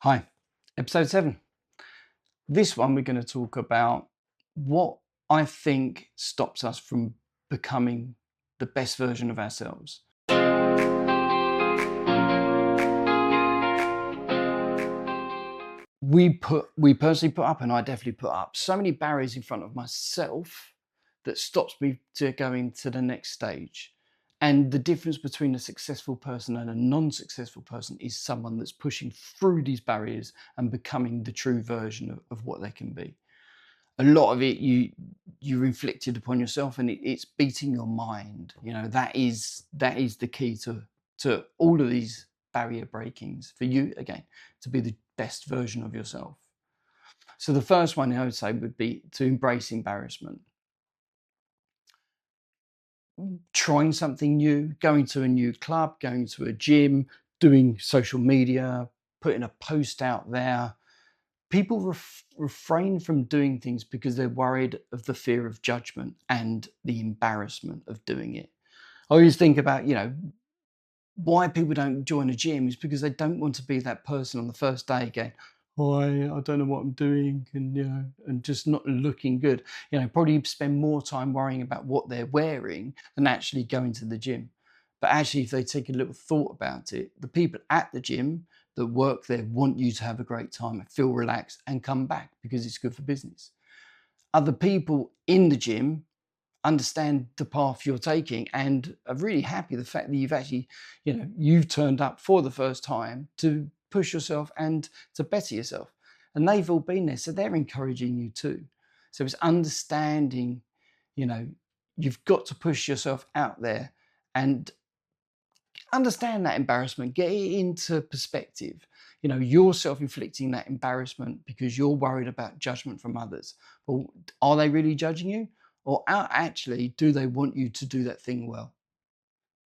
Hi, episode 7. This one we're going to talk about what I think stops us from becoming the best version of ourselves. We personally put up, and I definitely put up, so many barriers in front of myself that stops me to going to the next stage. And the difference between a successful person and a non-successful person is someone that's pushing through these barriers and becoming the true version of what they can be. A lot of it you're inflicted upon yourself, and it's beating your mind. That is the key to all of these barrier breakings for you, again, to be the best version of yourself. So the first one I would say would be to embrace embarrassment. Trying something new, going to a new club, going to a gym, doing social media, putting a post out there. People refrain from doing things because they're worried of the fear of judgment and the embarrassment of doing it. I always think about, why people don't join a gym is because they don't want to be that person on the first day again. Oh, I don't know what I'm doing, and just not looking good. Probably spend more time worrying about what they're wearing than actually going to the gym. But actually, if they take a little thought about it, the people at the gym that work there want you to have a great time, feel relaxed, and come back because it's good for business. Other people in the gym understand the path you're taking and are really happy the fact that you've actually, you've turned up for the first time to push yourself and to better yourself. And they've all been there, so they're encouraging you too. So it's understanding, you know, you've got to push yourself out there and understand that embarrassment, get it into perspective. You're self-inflicting that embarrassment because you're worried about judgment from others. Well, are they really judging you? Or actually, do they want you to do that thing well?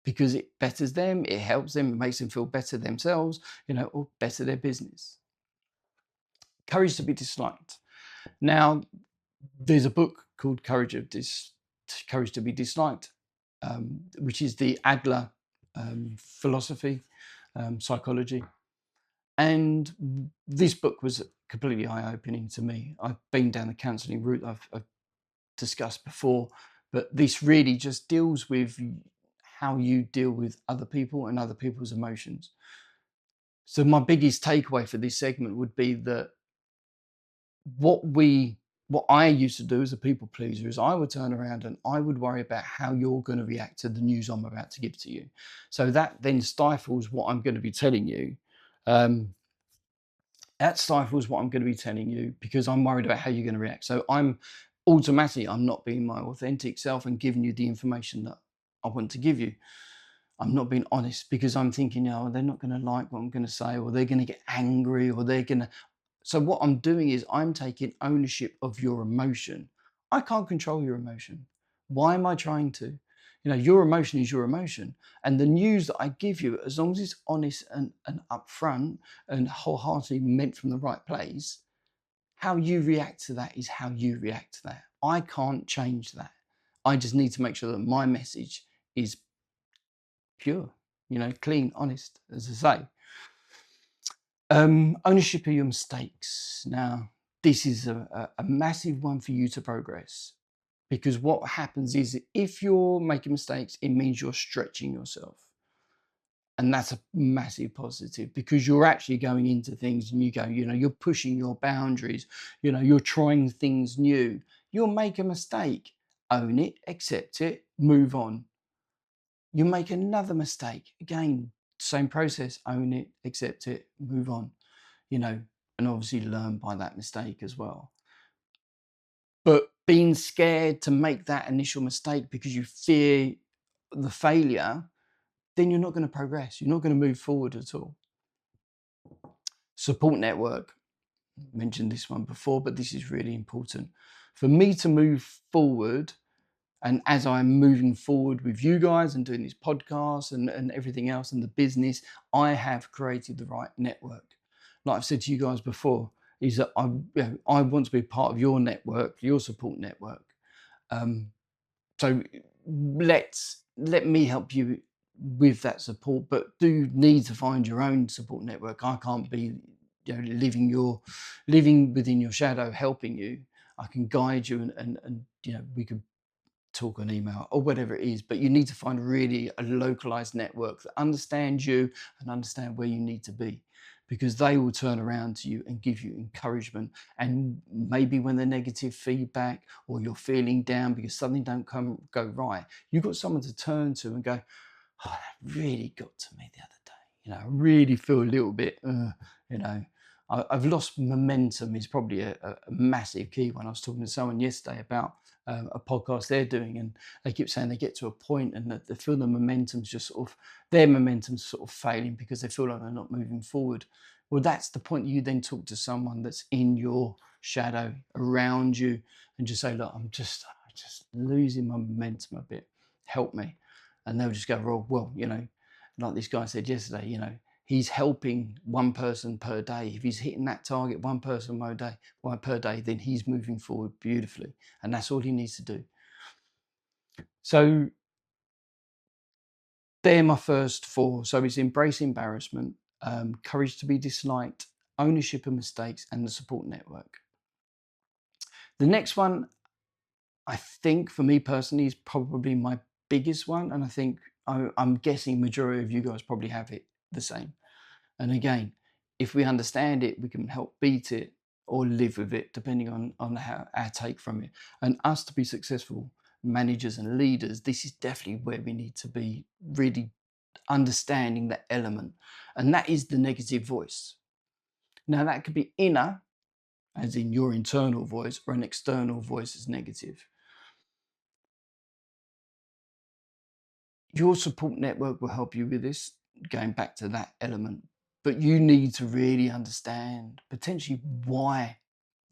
Because it betters them, it helps them, it makes them feel better themselves, or better their business. Courage to be disliked. Now, there's a book called Courage to be Disliked, which is the Adler philosophy, psychology. And this book was completely eye-opening to me. I've been down the counselling route I've discussed before, but this really just deals with how you deal with other people and other people's emotions. So my biggest takeaway for this segment would be that what we what I used to do as a people pleaser is I would turn around and I would worry about how you're going to react to the news I'm about to give to you. So that then stifles what I'm going to be telling you. Um, that stifles what I'm going to be telling you because I'm worried about how you're going to react. So I'm not being my authentic self and giving you the information that I want to give you. I'm not being honest because I'm thinking, oh, they're not going to like what I'm going to say, or they're going to get angry, or they're going to. So what I'm doing is I'm taking ownership of your emotion. I can't control your emotion. Why am I trying to? Your emotion is your emotion. And the news that I give you, as long as it's honest and upfront and wholeheartedly meant from the right place, how you react to that is how you react to that. I can't change that. I just need to make sure that my message is pure, clean, honest, as I say. Ownership of your mistakes. Now, this is a massive one for you to progress, because what happens is if you're making mistakes, it means you're stretching yourself. And that's a massive positive because you're actually going into things and you're pushing your boundaries, you're trying things new. You'll make a mistake, own it, accept it, move on. You make another mistake, again, same process, own it, accept it, move on, you know, and obviously learn by that mistake as well. But being scared to make that initial mistake because you fear the failure, then you're not going to progress. You're not going to move forward at all. Support network. Mentioned this one before, but this is really important. For me to move forward, and as I'm moving forward with you guys and doing this podcast and everything else in the business, I have created the right network. Like I've said to you guys before, is that I want to be part of your network, your support network. So let me help you with that support, but do need to find your own support network. I can't be living within your shadow, helping you. I can guide you, and we could talk on email or whatever it is, but you need to find really a localized network that understands you and understand where you need to be, because they will turn around to you and give you encouragement. And maybe when the negative feedback, or you're feeling down because something don't go right, you've got someone to turn to and go, oh, that really got to me the other day. I really feel a little bit, you know, I've lost momentum is probably a massive key one. I was talking to someone yesterday about a podcast they're doing, and they keep saying they get to a point and that they feel the momentum's just their momentum's sort of failing because they feel like they're not moving forward. Well, that's the point. You then talk to someone that's in your shadow, around you, and just say, look, I'm just losing my momentum a bit. Help me. And they'll just go, well, like this guy said yesterday, he's helping one person per day. If he's hitting that target, one person per day, then he's moving forward beautifully. And that's all he needs to do. So they're my first four. So it's embrace embarrassment, courage to be disliked, ownership of mistakes, and the support network. The next one, I think for me personally, is probably my biggest one. And I think I'm guessing majority of you guys probably have it the same. And again, if we understand it, we can help beat it or live with it, depending on how our take from it. And us to be successful managers and leaders, this is definitely where we need to be really understanding that element. And that is the negative voice. Now, that could be inner, as in your internal voice, or an external voice is negative. Your support network will help you with this, going back to that element. But you need to really understand potentially why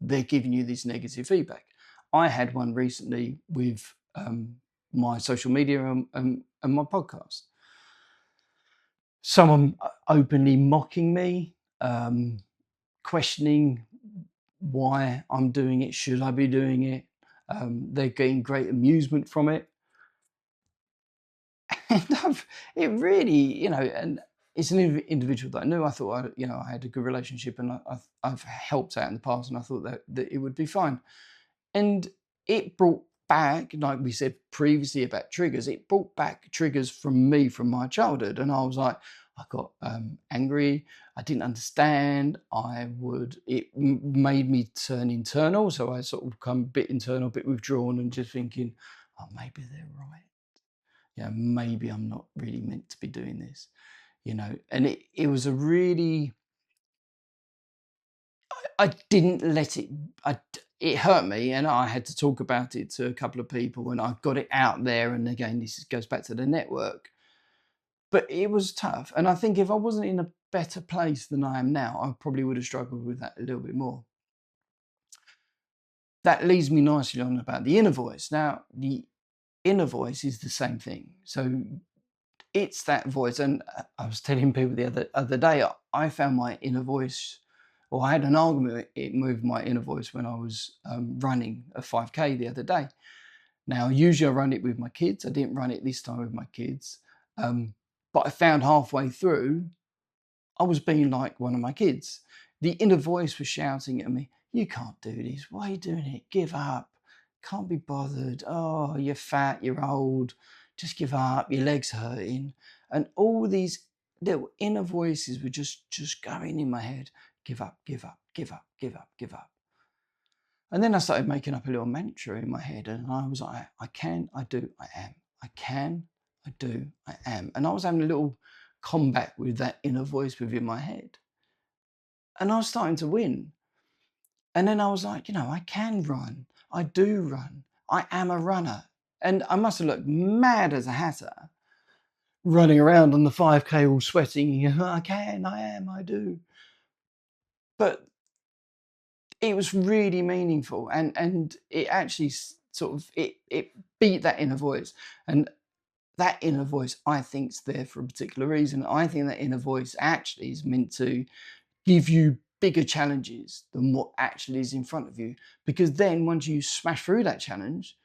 they're giving you this negative feedback. I had one recently with my social media and my podcast. Someone openly mocking me, questioning why I'm doing it, should I be doing it? They're getting great amusement from it. And it really, and it's an individual that I knew. I thought, I had a good relationship, and I've helped out in the past, and I thought that it would be fine. And it brought back, like we said previously about triggers, it brought back triggers from me from my childhood. And I was like, I got angry. I didn't understand. It made me turn internal. So I sort of become a bit internal, a bit withdrawn, and just thinking, oh, maybe they're right. Yeah, maybe I'm not really meant to be doing this, and it was a really, I didn't let it, it hurt me, and I had to talk about it to a couple of people, and I got it out there. And again, this goes back to the network, but it was tough. And I think if I wasn't in a better place than I am now, I probably would have struggled with that a little bit more. That leads me nicely on about the inner voice. Now, the inner voice is the same thing. So it's that voice. And I was telling people the other day, I found my inner voice, or I had an argument with my inner voice when I was running a 5K the other day. Now, usually I run it with my kids. I didn't run it this time with my kids. But I found halfway through, I was being like one of my kids. The inner voice was shouting at me, you can't do this. Why are you doing it? Give up. Can't be bothered. Oh, you're fat, you're old. Just give up. Your leg's hurting. And all these little inner voices were just going in my head. Give up, give up, give up, give up, give up. And then I started making up a little mantra in my head. And I was like, I can, I do, I am. I can, I do, I am. And I was having a little combat with that inner voice within my head. And I was starting to win. And then I was like, I can run. I do run. I am a runner. And I must have looked mad as a hatter running around on the 5K all sweating. I can, I am, I do. But it was really meaningful. And it actually sort of, it beat that inner voice. And that inner voice, I think, is there for a particular reason. I think that inner voice actually is meant to give you bigger challenges than what actually is in front of you. Because then once you smash through that challenge,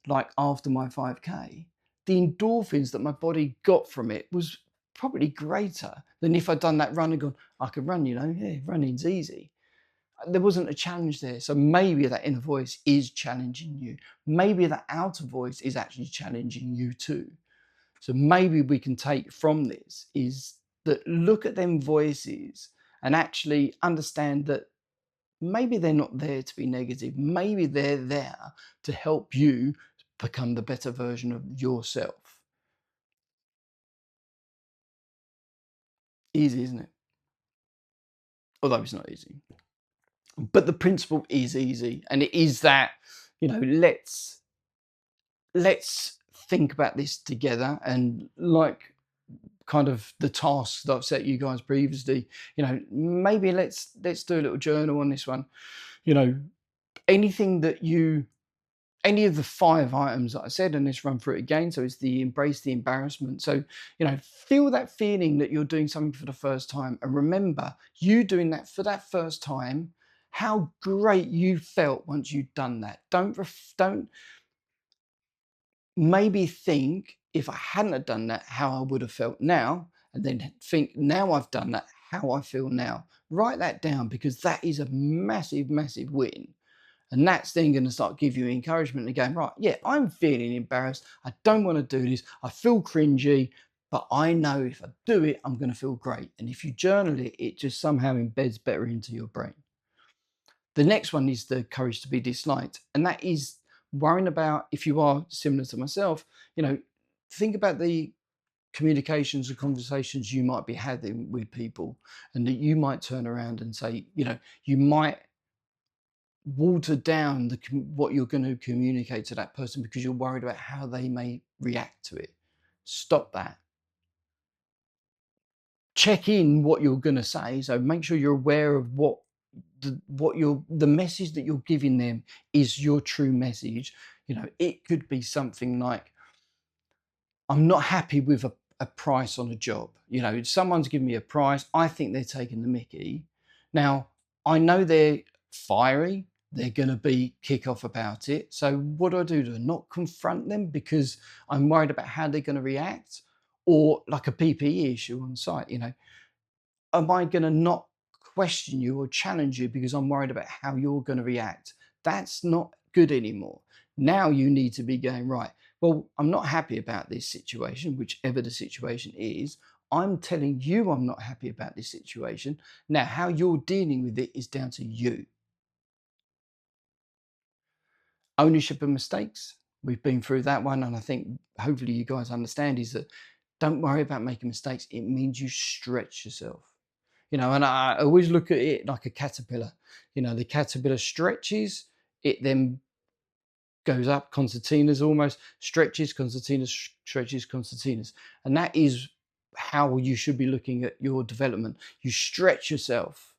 like after my 5K, the endorphins that my body got from it was probably greater than if I'd done that run and gone, I can run, yeah, running's easy. There wasn't a challenge there. So maybe that inner voice is challenging you. Maybe that outer voice is actually challenging you too. So maybe we can take from this is that look at them voices and actually understand that maybe they're not there to be negative. Maybe they're there to help you become the better version of yourself. Easy, isn't it? Although it's not easy. But the principle is easy. And it is that, let's think about this together, and like kind of the tasks that I've set you guys previously, maybe let's do a little journal on this one. You know, anything that you any of the 5 items that I said, and let's run through it again. So it's the embrace the embarrassment. So, feel that feeling that you're doing something for the first time. And remember, you doing that for that first time, how great you felt once you'd done that. Don't maybe think if I hadn't have done that, how I would have felt now. And then think now I've done that, how I feel now. Write that down, because that is a massive, massive win. And that's then going to start give you encouragement again. Right, yeah, I'm feeling embarrassed. I don't want to do this. I feel cringy, but I know if I do it, I'm going to feel great. And if you journal it, it just somehow embeds better into your brain. The next one is the courage to be disliked. And that is worrying about, if you are similar to myself, think about the communications and conversations you might be having with people, and that you might turn around and say, you might water down what you're going to communicate to that person because you're worried about how they may react to it. Stop that. Check in what you're going to say. So make sure you're aware of the message that you're giving them is your true message. It could be something like, I'm not happy with a price on a job. Someone's giving me a price. I think they're taking the mickey. Now, I know they're fiery. They're going to be kick off about it. So what do I do? Do I not confront them because I'm worried about how they're going to react? Or like a PPE issue on site, am I going to not question you or challenge you because I'm worried about how you're going to react? That's not good anymore. Now you need to be going, right, well, I'm not happy about this situation, whichever the situation is. I'm telling you I'm not happy about this situation. Now, how you're dealing with it is down to you. Ownership of mistakes. We've been through that one. And I think hopefully you guys understand is that don't worry about making mistakes. It means you stretch yourself. And I always look at it like a caterpillar. The caterpillar stretches, it then goes up, concertinas almost, stretches, concertinas, stretches, concertinas. And that is how you should be looking at your development. You stretch yourself.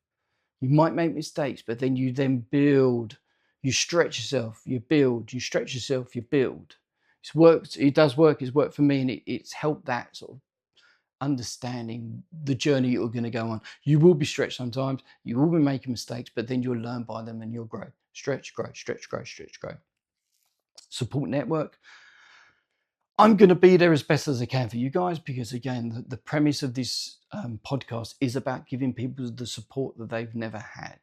You might make mistakes, but then you then build. You stretch yourself, you build, you stretch yourself, you build. It's worked, it does work, it's worked for me, and it's helped that sort of understanding the journey you're going to go on. You will be stretched sometimes, you will be making mistakes, but then you'll learn by them and you'll grow. Stretch, grow, stretch, grow, stretch, grow. Support network. I'm going to be there as best as I can for you guys, because again, the premise of this podcast is about giving people the support that they've never had.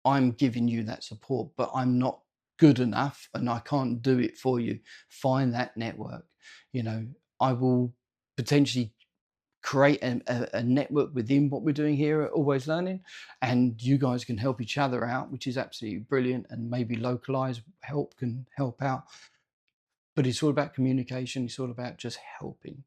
I'm giving you that support, but I'm not good enough and I can't do it for you. Find that network. I will potentially create a network within what we're doing here at Always Learning, and you guys can help each other out, which is absolutely brilliant, and maybe localized help can help out. But it's all about communication. It's all about just helping.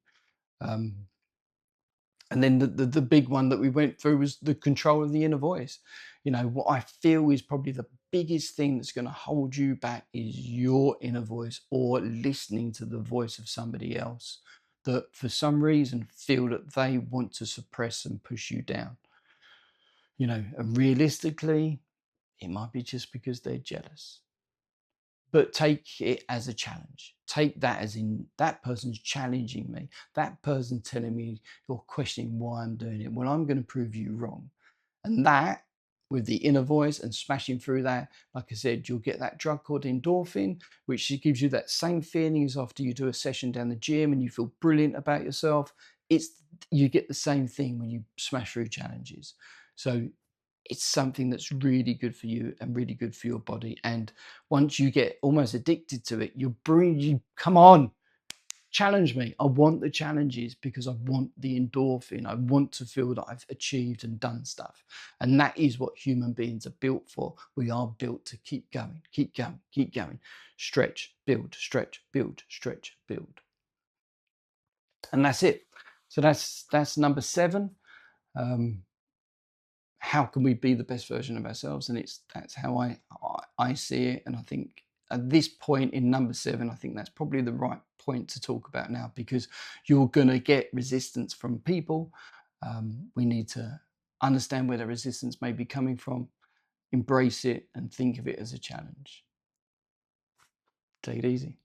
And then the big one that we went through was the control of the inner voice. What I feel is probably the biggest thing that's going to hold you back is your inner voice, or listening to the voice of somebody else that for some reason feel that they want to suppress and push you down. And realistically, it might be just because they're jealous. But take it as a challenge. Take that as in that person's challenging me. That person telling me, you're questioning why I'm doing it. Well, I'm going to prove you wrong. And that, with the inner voice and smashing through that, like I said, you'll get that drug called endorphin, which gives you that same feeling as after you do a session down the gym and you feel brilliant about yourself. it's you get the same thing when you smash through challenges. So it's something that's really good for you and really good for your body. And once you get almost addicted to it, you come on, challenge me. I want the challenges because I want the endorphin. I want to feel that I've achieved and done stuff. And that is what human beings are built for. We are built to keep going, keep going, keep going. Stretch, build, stretch, build, stretch, build. And that's it. So that's number 7. Um, how can we be the best version of ourselves? And that's how I see it. And I think at this point in number 7, I think that's probably the right point to talk about now, because you're going to get resistance from people. We need to understand where the resistance may be coming from, embrace it, and think of it as a challenge. Take it easy.